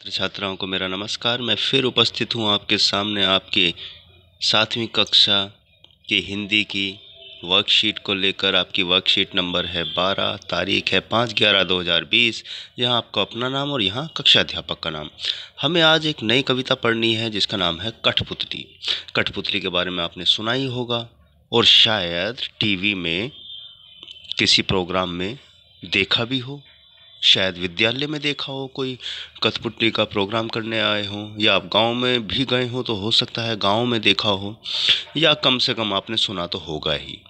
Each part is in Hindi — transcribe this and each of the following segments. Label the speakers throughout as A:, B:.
A: छात्र छात्राओं को मेरा नमस्कार। मैं फिर उपस्थित हूँ आपके सामने आपके 7वीं कक्षा की हिंदी की वर्कशीट को लेकर। आपकी वर्कशीट नंबर है 12, तारीख है 5/11/2020। यहाँ आपका अपना नाम और यहाँ कक्षा अध्यापक का नाम। हमें आज एक नई कविता पढ़नी है जिसका नाम है कठपुतली। कठपुतली के बारे में आपने सुना ही होगा और शायद टीवी में किसी प्रोग्राम में देखा भी हो, शायद विद्यालय में देखा हो, कोई कठपुतली का प्रोग्राम करने आए हों, या आप गांव में भी गए हो तो हो सकता है गांव में देखा हो, या कम से कम आपने सुना तो होगा ही।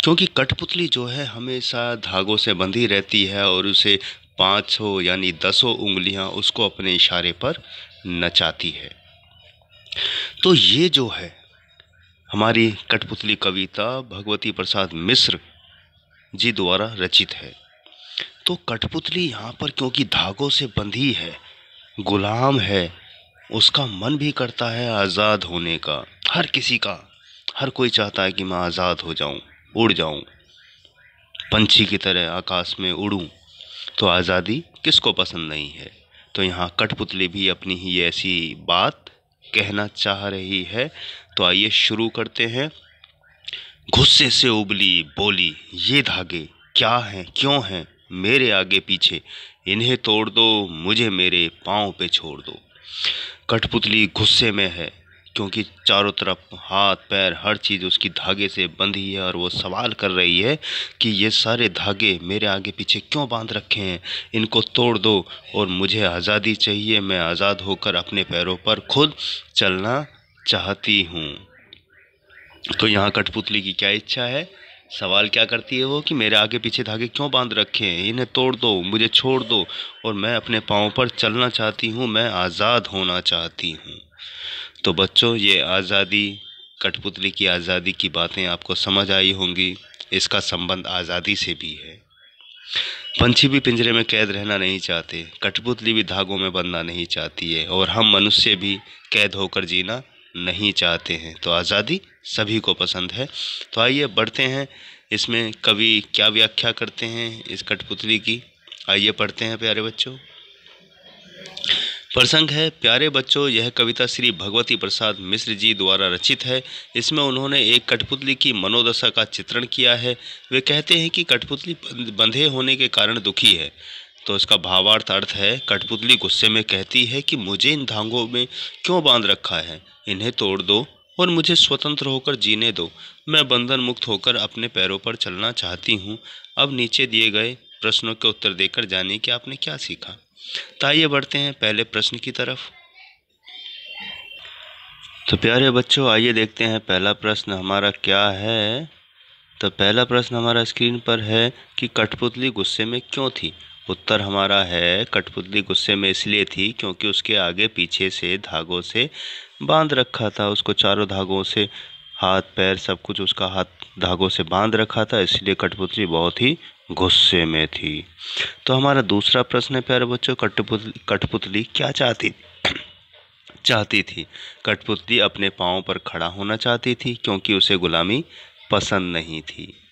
A: क्योंकि कठपुतली जो है हमेशा धागों से बंधी रहती है और उसे 5 यानी 10 उंगलियां उसको अपने इशारे पर नचाती है। तो ये जो है हमारी कठपुतली कविता भगवती प्रसाद मिश्र जी द्वारा रचित है। तो कठपुतली यहाँ पर क्योंकि धागों से बंधी है, गुलाम है, उसका मन भी करता है आज़ाद होने का। हर किसी का, हर कोई चाहता है कि मैं आज़ाद हो जाऊं, उड़ जाऊं, पंछी की तरह आकाश में उड़ूं। तो आज़ादी किसको पसंद नहीं है। तो यहाँ कठपुतली भी अपनी ही ऐसी बात कहना चाह रही है। तो आइए शुरू करते हैं। गुस्से से उबली बोली, ये धागे क्या हैं, क्यों हैं मेरे आगे पीछे, इन्हें तोड़ दो, मुझे मेरे पाँव पे छोड़ दो। कठपुतली गुस्से में है क्योंकि चारों तरफ हाथ पैर हर चीज़ उसकी धागे से बंधी है और वो सवाल कर रही है कि ये सारे धागे मेरे आगे पीछे क्यों बांध रखे हैं, इनको तोड़ दो और मुझे आज़ादी चाहिए। मैं आज़ाद होकर अपने पैरों पर खुद चलना चाहती हूँ। तो यहाँ कठपुतली की क्या इच्छा है, सवाल क्या करती है वो कि मेरे आगे पीछे धागे क्यों बांध रखे हैं, इन्हें तोड़ दो, मुझे छोड़ दो और मैं अपने पाँव पर चलना चाहती हूँ, मैं आज़ाद होना चाहती हूँ। तो बच्चों, ये आज़ादी, कठपुतली की आज़ादी की बातें आपको समझ आई होंगी। इसका संबंध आज़ादी से भी है। पंछी भी पिंजरे में कैद रहना नहीं चाहते, कठपुतली भी धागों में बंधना नहीं चाहती है, और हम मनुष्य भी कैद होकर जीना नहीं चाहते हैं। तो आज़ादी सभी को पसंद है। तो आइए बढ़ते हैं, इसमें कवि क्या व्याख्या करते हैं इस कठपुतली की। आइए पढ़ते हैं प्यारे बच्चों। प्रसंग है, प्यारे बच्चों, यह कविता श्री भगवती प्रसाद मिश्र जी द्वारा रचित है। इसमें उन्होंने एक कठपुतली की मनोदशा का चित्रण किया है। वे कहते हैं कि कठपुतली बंधे होने के कारण दुखी है। तो इसका भावार्थ अर्थ है, कठपुतली गुस्से में कहती है कि मुझे इन धागों में क्यों बांध रखा है, इन्हें तोड़ दो और मुझे स्वतंत्र होकर जीने दो। मैं बंधन मुक्त होकर अपने पैरों पर चलना चाहती हूँ। अब नीचे दिए गए प्रश्नों के उत्तर देकर जानिए कि आपने क्या सीखा। तो आइए बढ़ते हैं पहले प्रश्न की तरफ। तो प्यारे बच्चों, आइए देखते हैं पहला प्रश्न हमारा क्या है। तो पहला प्रश्न हमारा स्क्रीन पर है कि कठपुतली गुस्से में क्यों थी। उत्तर हमारा है, कठपुतली गुस्से में इसलिए थी क्योंकि उसके आगे पीछे से धागों से बांध रखा था। उसको चारों धागों से, हाथ पैर सब कुछ उसका हाथ धागों से बांध रखा था, इसलिए कठपुतली बहुत ही गुस्से में थी। तो हमारा दूसरा प्रश्न है प्यारे बच्चों, कठपुतली क्या चाहती थी। कठपुतली अपने पाँव पर खड़ा होना चाहती थी क्योंकि उसे गुलामी पसंद नहीं थी।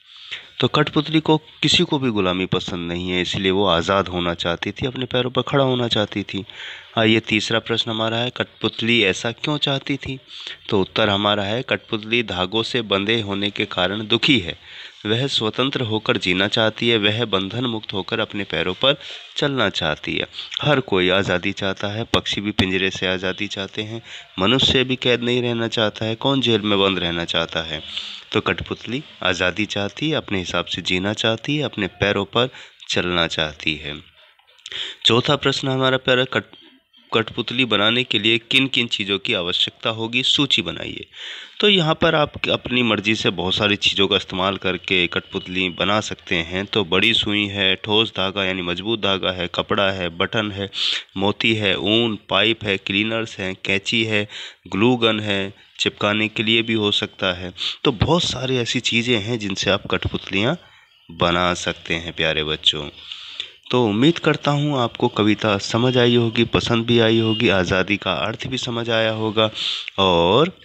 A: तो कठपुतली को किसी को भी गुलामी पसंद नहीं है, इसलिए वो आज़ाद होना चाहती थी, अपने पैरों पर खड़ा होना चाहती थी। आइए तीसरा प्रश्न हमारा है, कठपुतली ऐसा क्यों चाहती थी। तो उत्तर हमारा है, कठपुतली धागों से बंधे होने के कारण दुखी है। वह स्वतंत्र होकर जीना चाहती है, वह बंधन मुक्त होकर अपने पैरों पर चलना चाहती है। हर कोई आज़ादी चाहता है, पक्षी भी पिंजरे से आज़ादी चाहते हैं, मनुष्य भी कैद नहीं रहना चाहता है, कौन जेल में बंद रहना चाहता है। तो कठपुतली आज़ादी चाहती है, अपने हिसाब से जीना चाहती है, अपने पैरों पर चलना चाहती है। चौथा प्रश्न हमारा प्यारा, कठपुतली बनाने के लिए किन किन चीज़ों की आवश्यकता होगी, सूची बनाइए। तो यहाँ पर आप अपनी मर्जी से बहुत सारी चीज़ों का इस्तेमाल करके कठपुतली बना सकते हैं। तो बड़ी सुई है, ठोस धागा यानी मजबूत धागा है, कपड़ा है, बटन है, मोती है, ऊन, पाइप है, क्लीनर्स हैं, कैंची है, ग्लू गन है, चिपकाने के लिए भी हो सकता है। तो बहुत सारी ऐसी चीज़ें हैं जिनसे आप कठपुतलियाँ बना सकते हैं प्यारे बच्चों। तो उम्मीद करता हूँ आपको कविता समझ आई होगी, पसंद भी आई होगी, आज़ादी का अर्थ भी समझ आया होगा और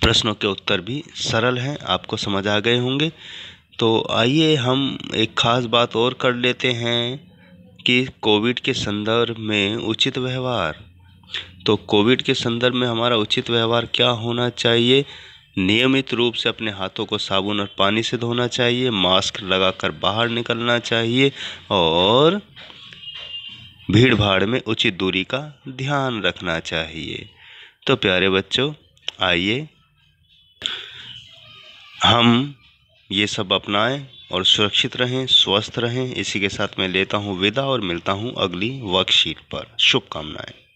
A: प्रश्नों के उत्तर भी सरल हैं, आपको समझ आ गए होंगे। तो आइए हम एक ख़ास बात और कर लेते हैं कि कोविड के संदर्भ में उचित व्यवहार। तो कोविड के संदर्भ में हमारा उचित व्यवहार क्या होना चाहिए? नियमित रूप से अपने हाथों को साबुन और पानी से धोना चाहिए, मास्क लगाकर बाहर निकलना चाहिए और भीड़ भाड़ में उचित दूरी का ध्यान रखना चाहिए। तो प्यारे बच्चों, आइए हम ये सब अपनाएं और सुरक्षित रहें, स्वस्थ रहें। इसी के साथ मैं लेता हूँ विदा और मिलता हूँ अगली वर्कशीट पर। शुभकामनाएं।